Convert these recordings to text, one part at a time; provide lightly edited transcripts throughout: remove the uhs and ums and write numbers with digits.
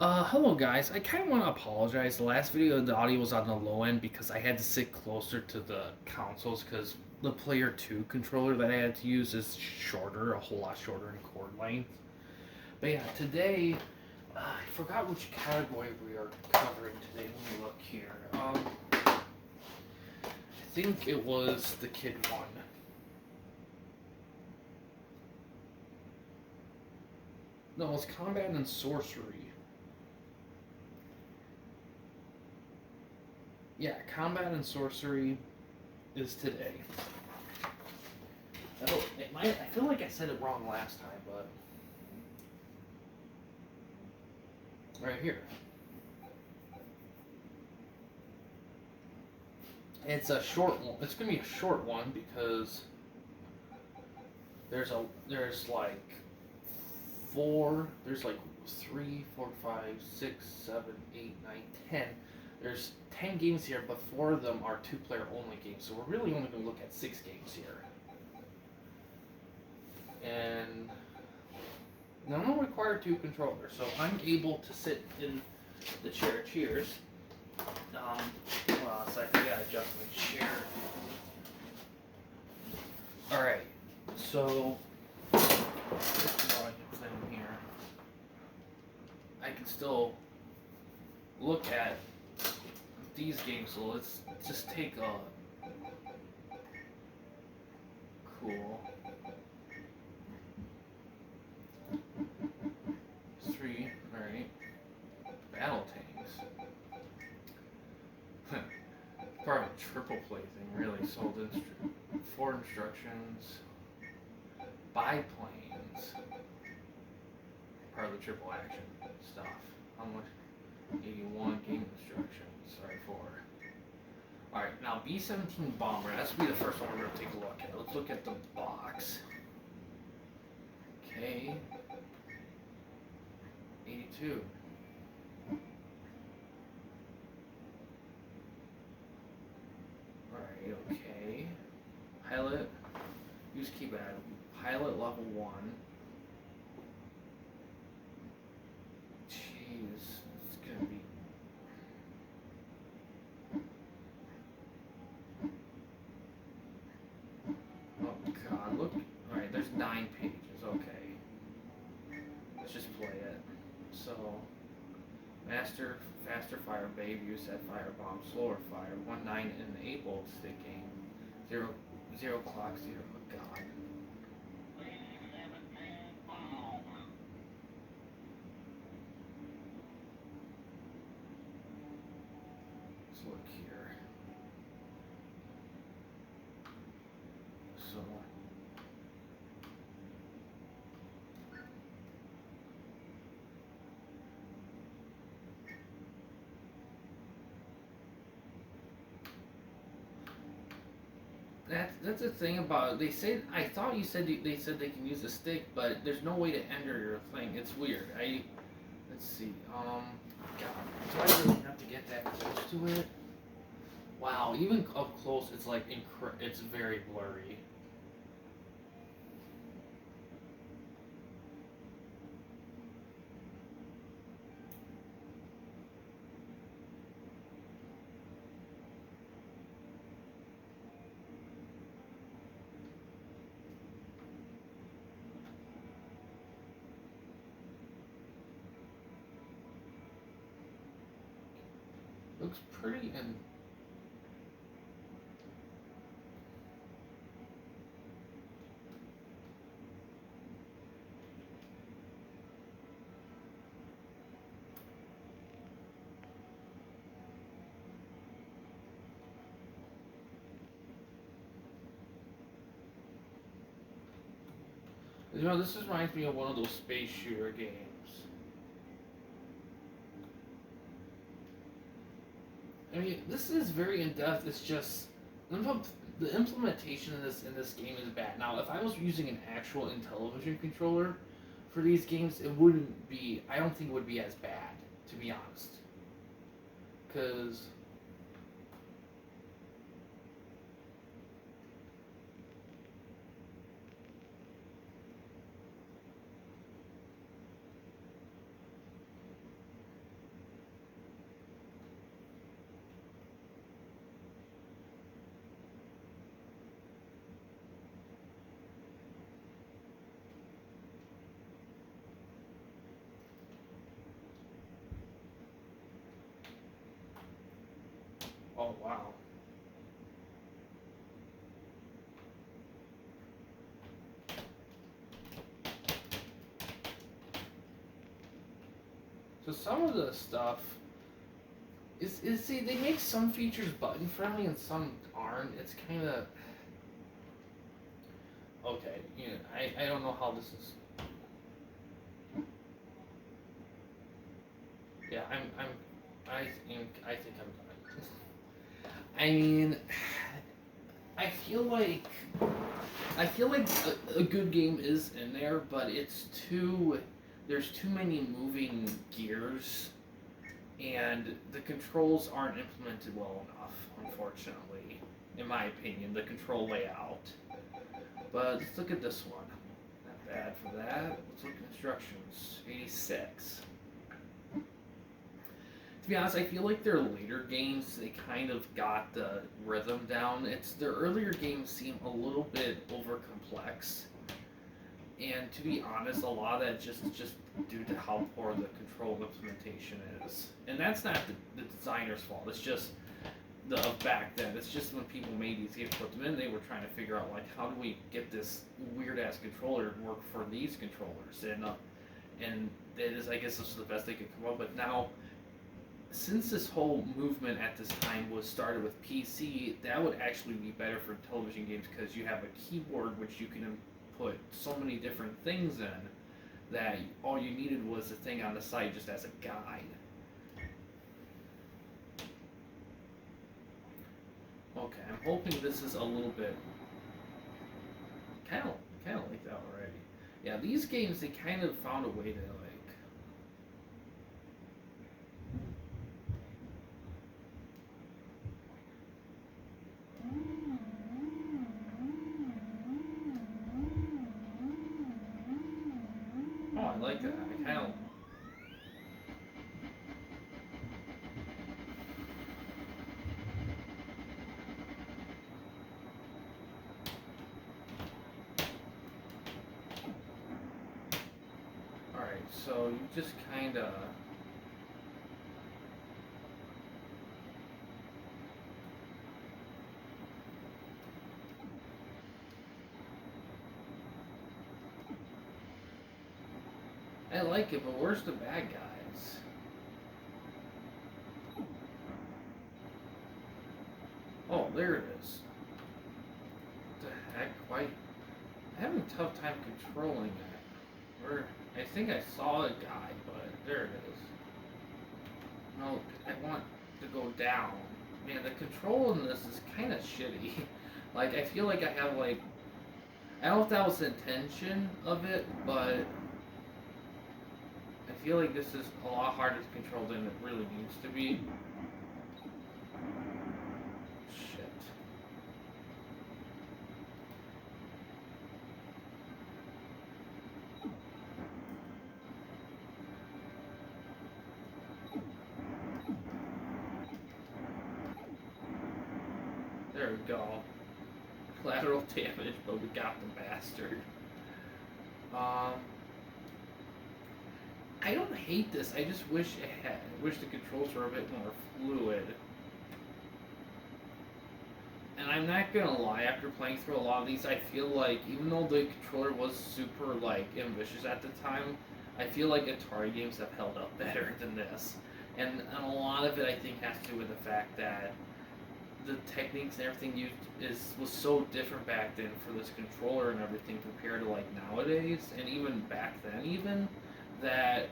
Hello guys. I kind of want to apologize. The last video, the audio was on the low end because I had to sit closer to the consoles because the Player 2 controller that I had to use is shorter, a whole lot shorter in cord length. But yeah, today, I forgot which category we are covering today. Let me look here. I think it was the kid one. No, it's combat and sorcery. Yeah, combat and sorcery is today. I feel like I said it wrong last time, but right here. It's a short one. It's gonna be a short one because there's like there's like 3, 4, 5, 6, 7, 8, 9, 10. There's 10 games here, but 4 of them are 2-player only games. So we're really only going to look at 6 games here. And none of them require 2 controllers, so I'm able to sit in the chair. Cheers. Well, so I gotta adjust my chair. Alright, so this is all I can put in here. I can still look at these games, so let's just take a cool 3, alright, battle tanks. Probably a triple play thing, really. Sold 4 instructions, biplanes, part of the triple action stuff. How much? 81 game instructions, sorry, 4. Alright, now B-17 Bomber, that's going to be the first one we're going to take a look at. Let's look at the box. Okay. 82. Alright, okay. Pilot, use keypad. Pilot level 1. Jeez, it's going to be... Oh god, look. Alright, there's 9 pages, okay. Let's just play it. So, faster fire, babe, use that firebomb, slower fire, 1-9 enabled sticking, 0 clock, 0, oh god. Let's look here. So, that's the thing about it. They say, I thought you said they said they can use a stick, but there's no way to enter your thing. It's weird. Let's see. God, do I really have to get that close to it? Wow, even up close, it's like it's very blurry. Looks pretty and this reminds me of one of those space shooter games. I mean, this is very in-depth. It's just the implementation in this game is bad. Now, if I was using an actual Intellivision controller for these games, it wouldn't be. I don't think it would be as bad, to be honest. Because Oh, wow. So some of the stuff is see, they make some features button friendly and some aren't. It's kind of okay. You know, I don't know how this is. Yeah, I think I'm done. I mean, I feel like I feel like a good game is in there, but it's too there's too many moving gears, and the controls aren't implemented well enough, unfortunately, in my opinion. The control layout. But let's look at this one. Not bad for that. Let's look at instructions. 86. To be honest, I feel like their later games, they kind of got the rhythm down. It's their earlier games seem a little bit over complex, and to be honest, a lot of that just due to how poor the control implementation is. And that's not the designer's fault. It's just the back then. It's just when people made these games, put them in, they were trying to figure out like how do we get this weird ass controller to work for these controllers, and that is, I guess, this was the best they could come up with. Now, since this whole movement at this time was started with PC, that would actually be better for television games because you have a keyboard which you can put so many different things in that all you needed was a thing on the side just as a guide. Okay, I'm hoping this is a little bit kind of like that already. Yeah, these games, they kind of found a way to oh, I like that. I kind of. Alright, so you just kind of. I like it, but where's the bad guys? Oh, there it is. What the heck? Why? I'm having a tough time controlling it. Where? I think I saw a guy, but there it is. No, I want to go down. Man, the control in this is kind of shitty. Like, I feel like I have, like... I don't know if that was the intention of it, but... I feel like this is a lot harder to control than it really needs to be. Shit. There we go. Collateral damage, but we got the bastard. I don't hate this. I just wish the controls were a bit more fluid. And I'm not gonna lie, after playing through a lot of these, I feel like even though the controller was super like ambitious at the time, I feel like Atari games have held up better than this. And a lot of it, I think, has to do with the fact that the techniques and everything used was so different back then for this controller and everything compared to like nowadays, and even back then even, that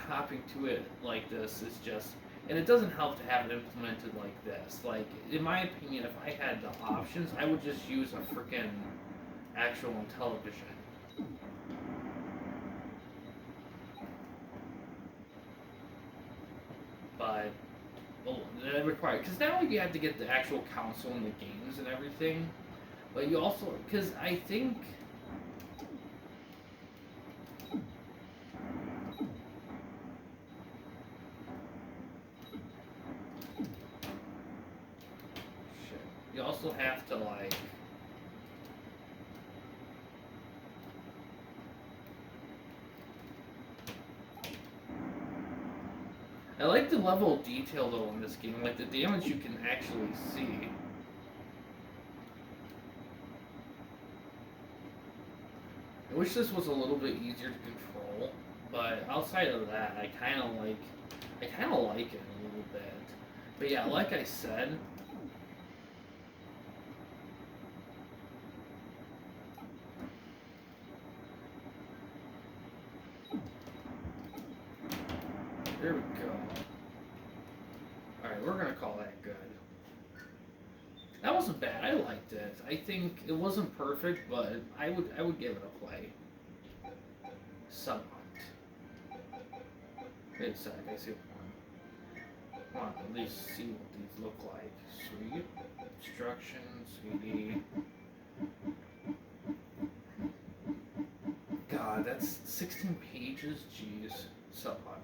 hopping to it like this is just, and it doesn't help to have it implemented like this. Like, in my opinion, if I had the options, I would just use a freaking actual Intellivision. But well, that required, because not only do you have to get the actual console and the games and everything, but you also, because I think you also have to like I like the level of detail though in this game, like the damage you can actually see. I wish this was a little bit easier to control, but outside of that, I kind of like it a little bit. But yeah, like I said, there we go. Alright, we're gonna call that good. That wasn't bad. I liked it. I think it wasn't perfect, but I would give it a play. Somewhat. Wait a sec, I see one. I want to at least see what these look like. Sweet. Instructions, CD. God, that's 16 pages? Jeez. Somewhat.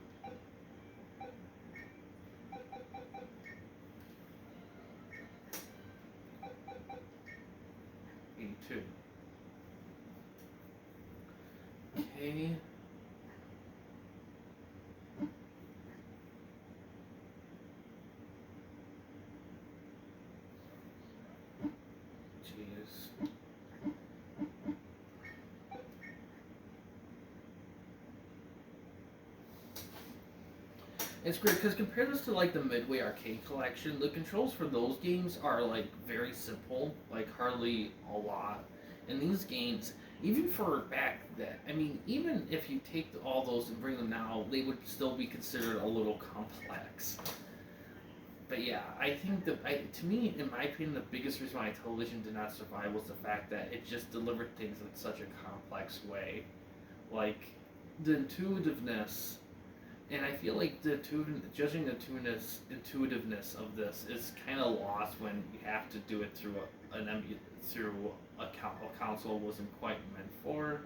82. Okay. Jeez. It's great because compare this to like the Midway Arcade Collection, the controls for those games are like very simple, like hardly a lot. And these games, even for back then, I mean, even if you take all those and bring them now, they would still be considered a little complex. But yeah, I think to me, in my opinion, the biggest reason why television did not survive was the fact that it just delivered things in such a complex way. Like, the intuitiveness, and I feel like judging the intuitiveness of this is kind of lost when you have to do it through a console wasn't quite meant for.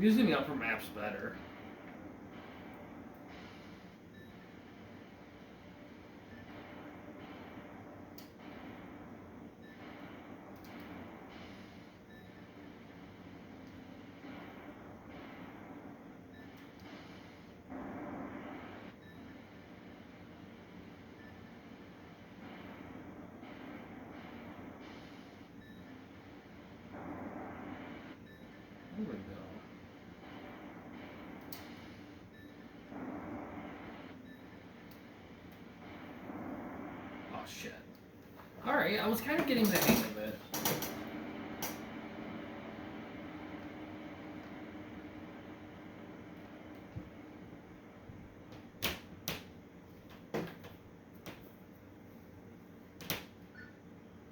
Using the upper map's better. There we go. Oh shit. Alright, I was kind of getting the hang of it.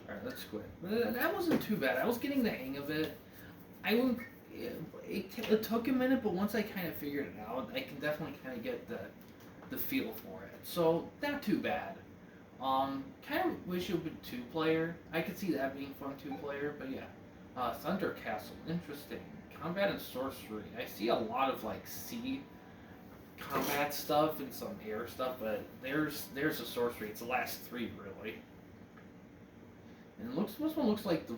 Alright, let's quit. But that wasn't too bad. I was getting the hang of it. I wouldn't. It took a minute, but once I kind of figured it out, I can definitely kind of get the feel for it. So not too bad. Kind of wish it would be 2-player. I could see that being fun 2-player, but yeah. Thunder Castle, interesting. Combat and sorcery. I see a lot of like sea combat stuff and some air stuff, but there's a sorcery. It's the last 3 really. And this one looks like the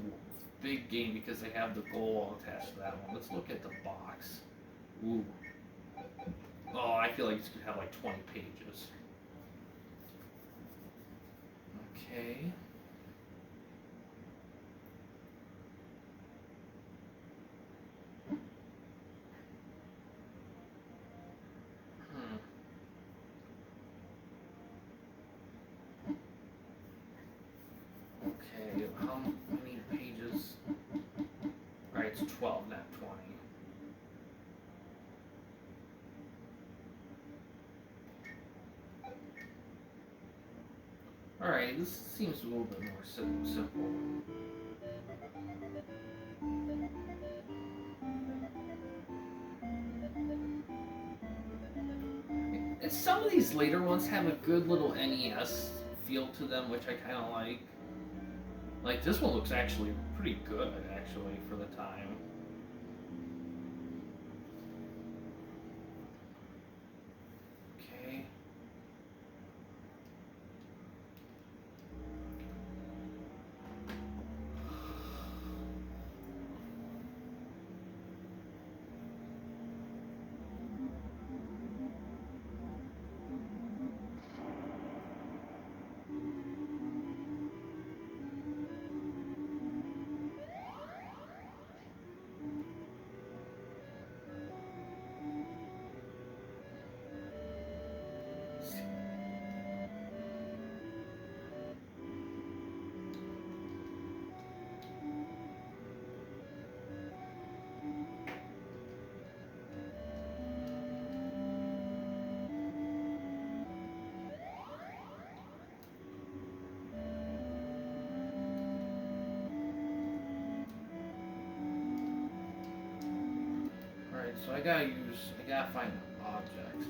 big game because they have the goal attached to that one. Let's look at the box. Ooh. Oh, I feel like it's gonna have like 20 pages. Okay. Okay, how many pages? Alright, it's 12, not 20. Alright, this seems a little bit more simple. And some of these later ones have a good little NES feel to them, which I kind of like. Like, this one looks actually pretty good, actually, for the time. Okay. So I gotta find objects.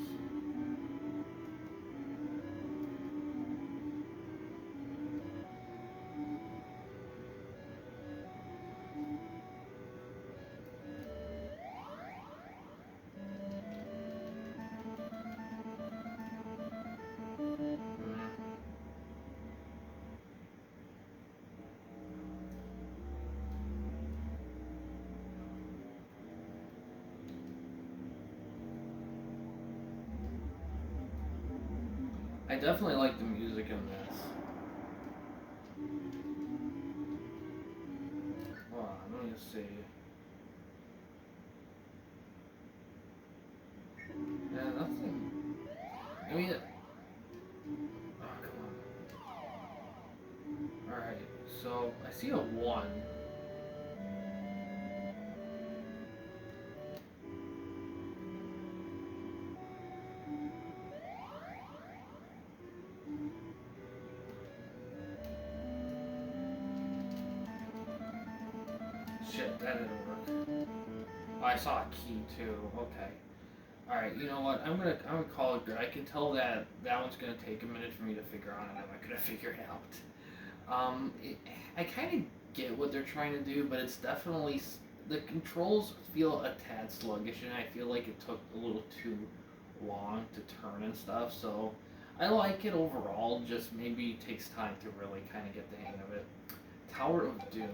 I definitely like the music in this. Hold on, let me just see. Yeah, nothing. I mean, oh, come on. Alright, so I see a 1. Shit, that didn't work. Oh, I saw a key too. Okay. Alright, you know what? I'm gonna call it good. I can tell that one's gonna take a minute for me to figure out, and I'm not gonna figure it out. I kind of get what they're trying to do, but it's definitely the controls feel a tad sluggish, and I feel like it took a little too long to turn and stuff. So I like it overall. Just maybe takes time to really kind of get the hang of it. Tower of Doom.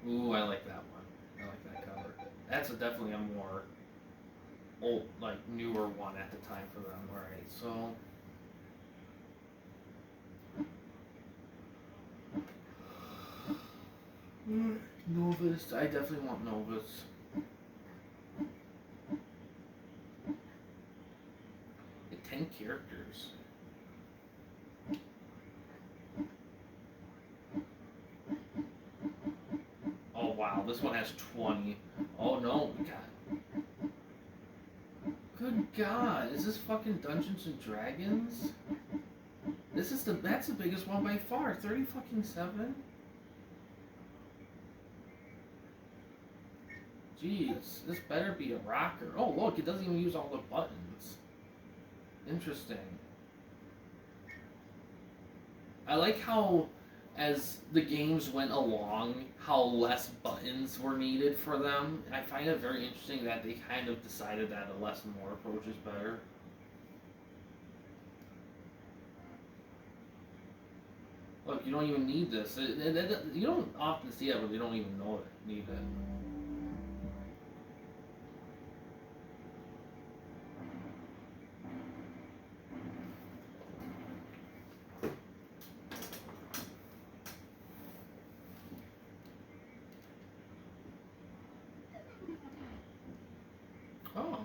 Ooh, I like that one. I like that cover. That's definitely a more old, like newer one at the time for them. All right, so. Novus, I definitely want Novus. Get 10 characters. Oh wow, this one has 20. Oh no, God. Good God, is this fucking Dungeons and Dragons? That's the biggest one by far. 30 fucking 7. Jeez, this better be a rocker. Oh look, it doesn't even use all the buttons. Interesting. I like how, as the games went along, how less buttons were needed for them. I find it very interesting that they kind of decided that a less more approach is better. Look, you don't even need this. You don't often see it, but you don't even know it. Need it. Oh.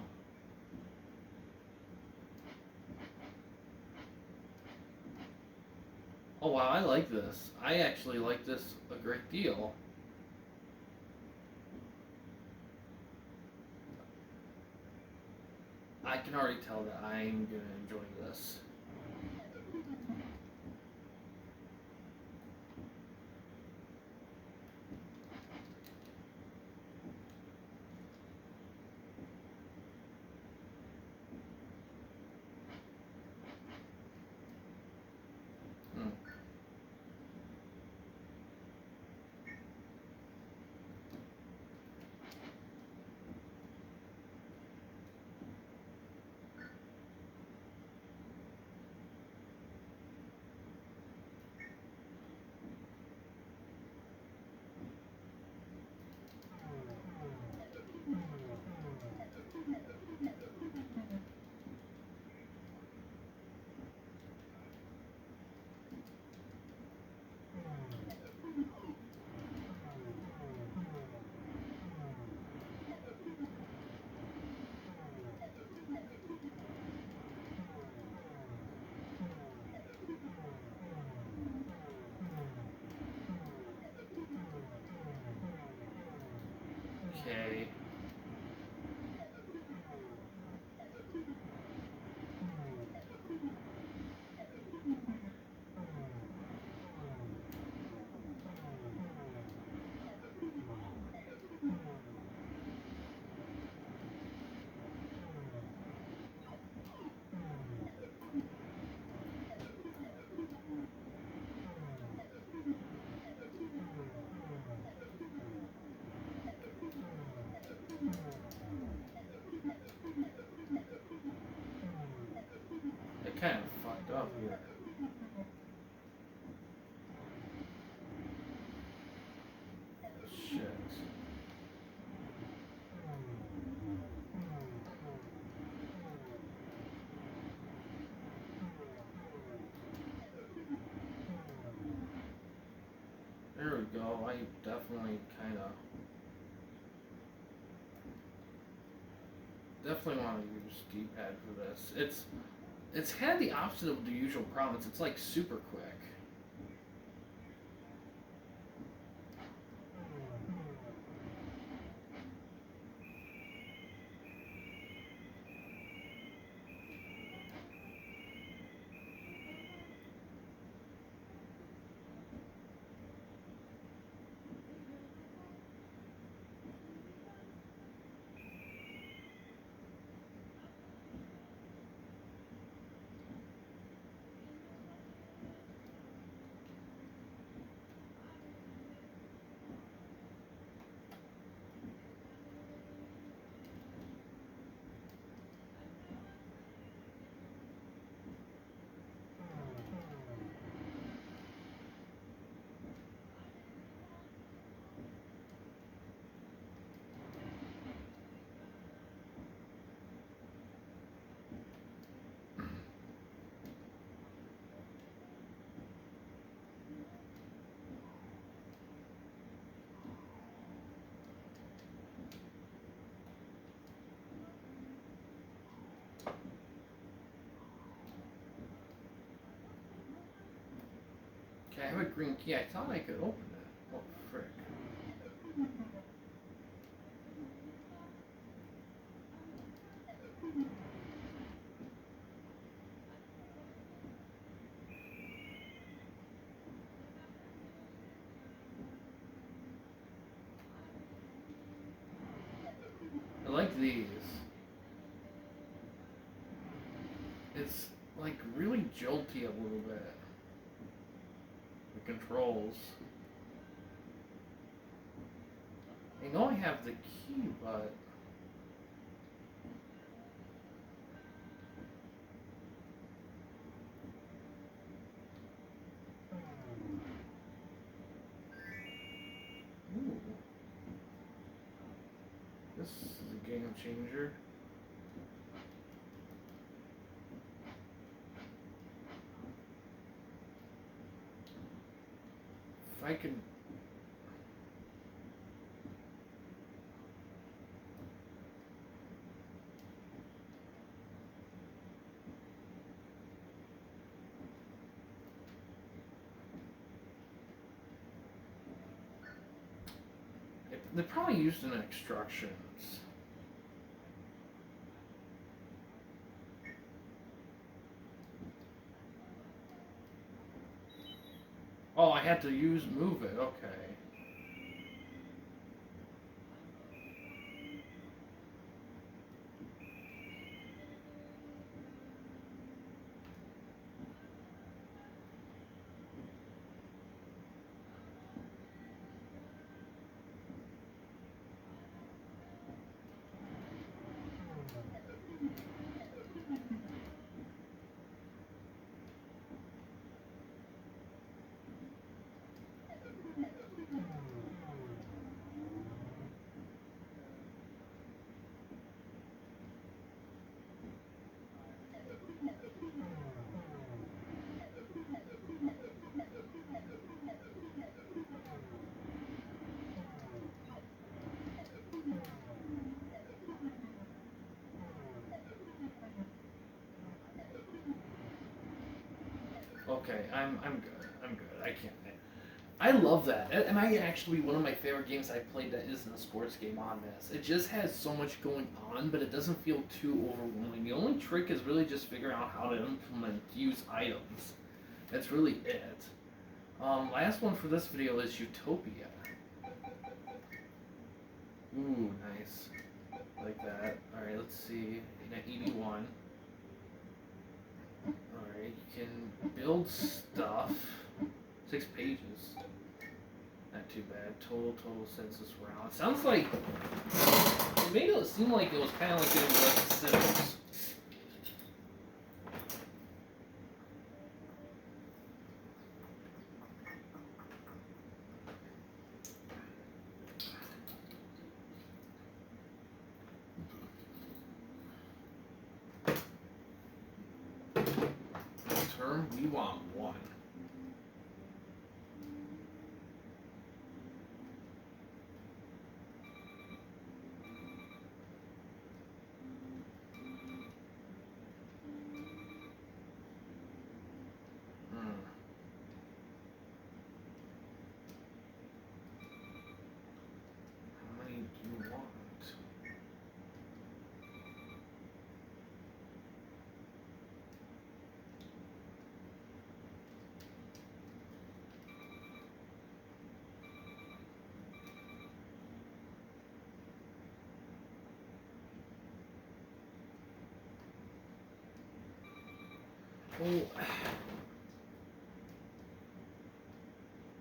Oh wow, I like this. I actually like this a great deal. I can already tell that I'm gonna enjoy this. Hmm. Okay. It kind of fucked up here. Shit. There we go. I definitely definitely want to use D-pad for this. It's kind of the opposite of the usual province. It's like super quick. Okay, I have a green key. I thought I could open it. Oh, frick. I like these. It's like really jolty a little bit. The controls. I know I have the key, but ooh. This is a game changer. If I could. They probably used in instructions. Oh, I had to move it, okay. Okay, I'm good. I'm good. I can't. I love that. That might actually be one of my favorite games I played that isn't a sports game on this. It just has so much going on, but it doesn't feel too overwhelming. The only trick is really just figuring out how to implement use items. That's really it. Last one for this video is UTOPIA. Ooh, nice. Like that. Alright, let's see. In an 81. Alright, you can build stuff. 6 pages. Not too bad. Total census round. It sounds like it made it seem like it was kind of like doing the Sims. Term, we want 1. Oh.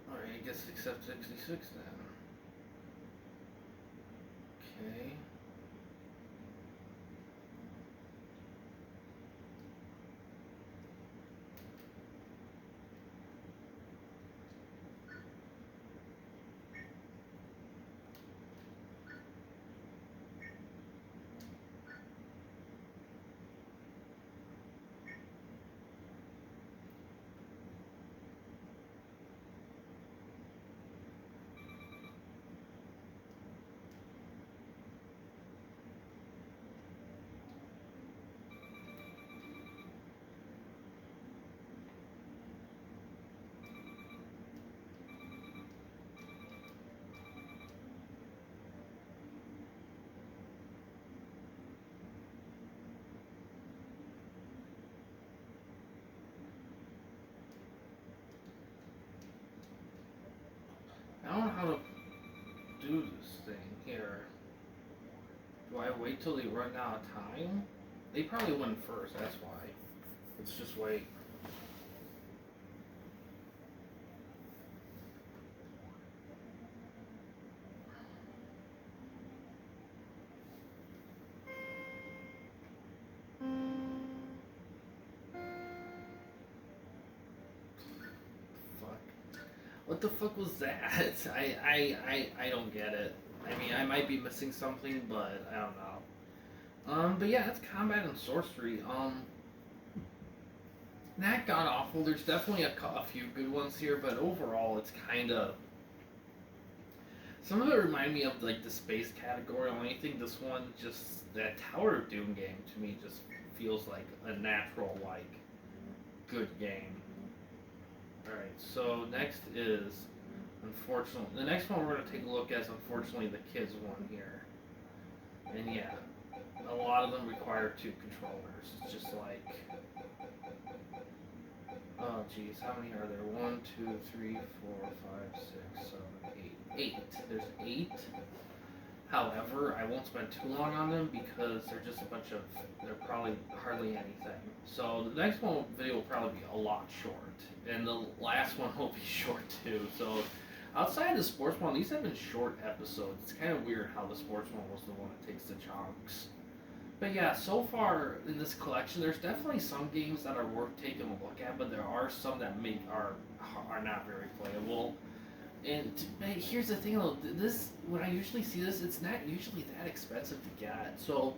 Alright, I guess accept 66 then. Okay. don't know how to do this thing here. Do I wait till they run out of time? They probably win first, that's why. Let's just wait. What the fuck was that? I don't get it. I mean, I might be missing something, but I don't know. But yeah, it's combat and sorcery. Not god awful. There's definitely a few good ones here, but overall, it's kind of. Some of it remind me of like the space category. Only thing this one just that Tower of Doom game to me just feels like a natural like good game. Alright, so next is, unfortunately, the next one we're going to take a look at is unfortunately the kids one here. And yeah, a lot of them require 2 controllers. It's just like, oh geez, how many are there? 1, 2, 3, 4, 5, 6, 7, 8. 8. There's 8. However, I won't spend too long on them because they're just a bunch of, they're probably hardly anything. So the next one video will probably be a lot short. And the last one will be short too. So outside of the sports one, these have been short episodes. It's kind of weird how the sports one was the one that takes the chunks. But yeah, so far in this collection, there's definitely some games that are worth taking a look at, but there are some that are not very playable. And here's the thing though, this, when I usually see this, it's not usually that expensive to get. So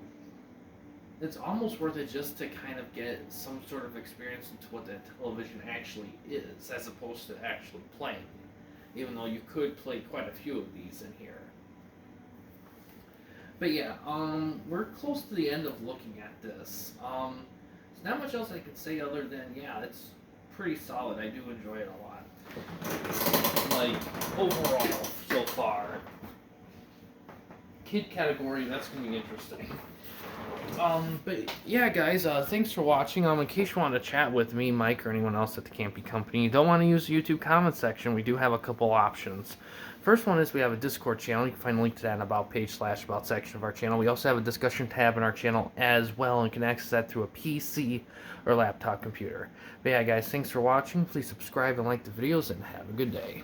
it's almost worth it just to kind of get some sort of experience into what the Intellivision actually is, as opposed to actually playing. Even though you could play quite a few of these in here. But yeah, we're close to the end of looking at this. There's not much else I could say other than, yeah, it's pretty solid. I do enjoy it a lot. Like, overall, so far. Kid category, that's going to be interesting. But yeah, guys, thanks for watching. In case you want to chat with me, Mike, or anyone else at the Campy Company, you don't want to use the YouTube comment section, we do have a couple options. First one is we have a Discord channel. You can find a link to that in About page / About section of our channel. We also have a discussion tab in our channel as well, and can access that through a PC or laptop computer. But yeah, guys, thanks for watching. Please subscribe and like the videos, and have a good day.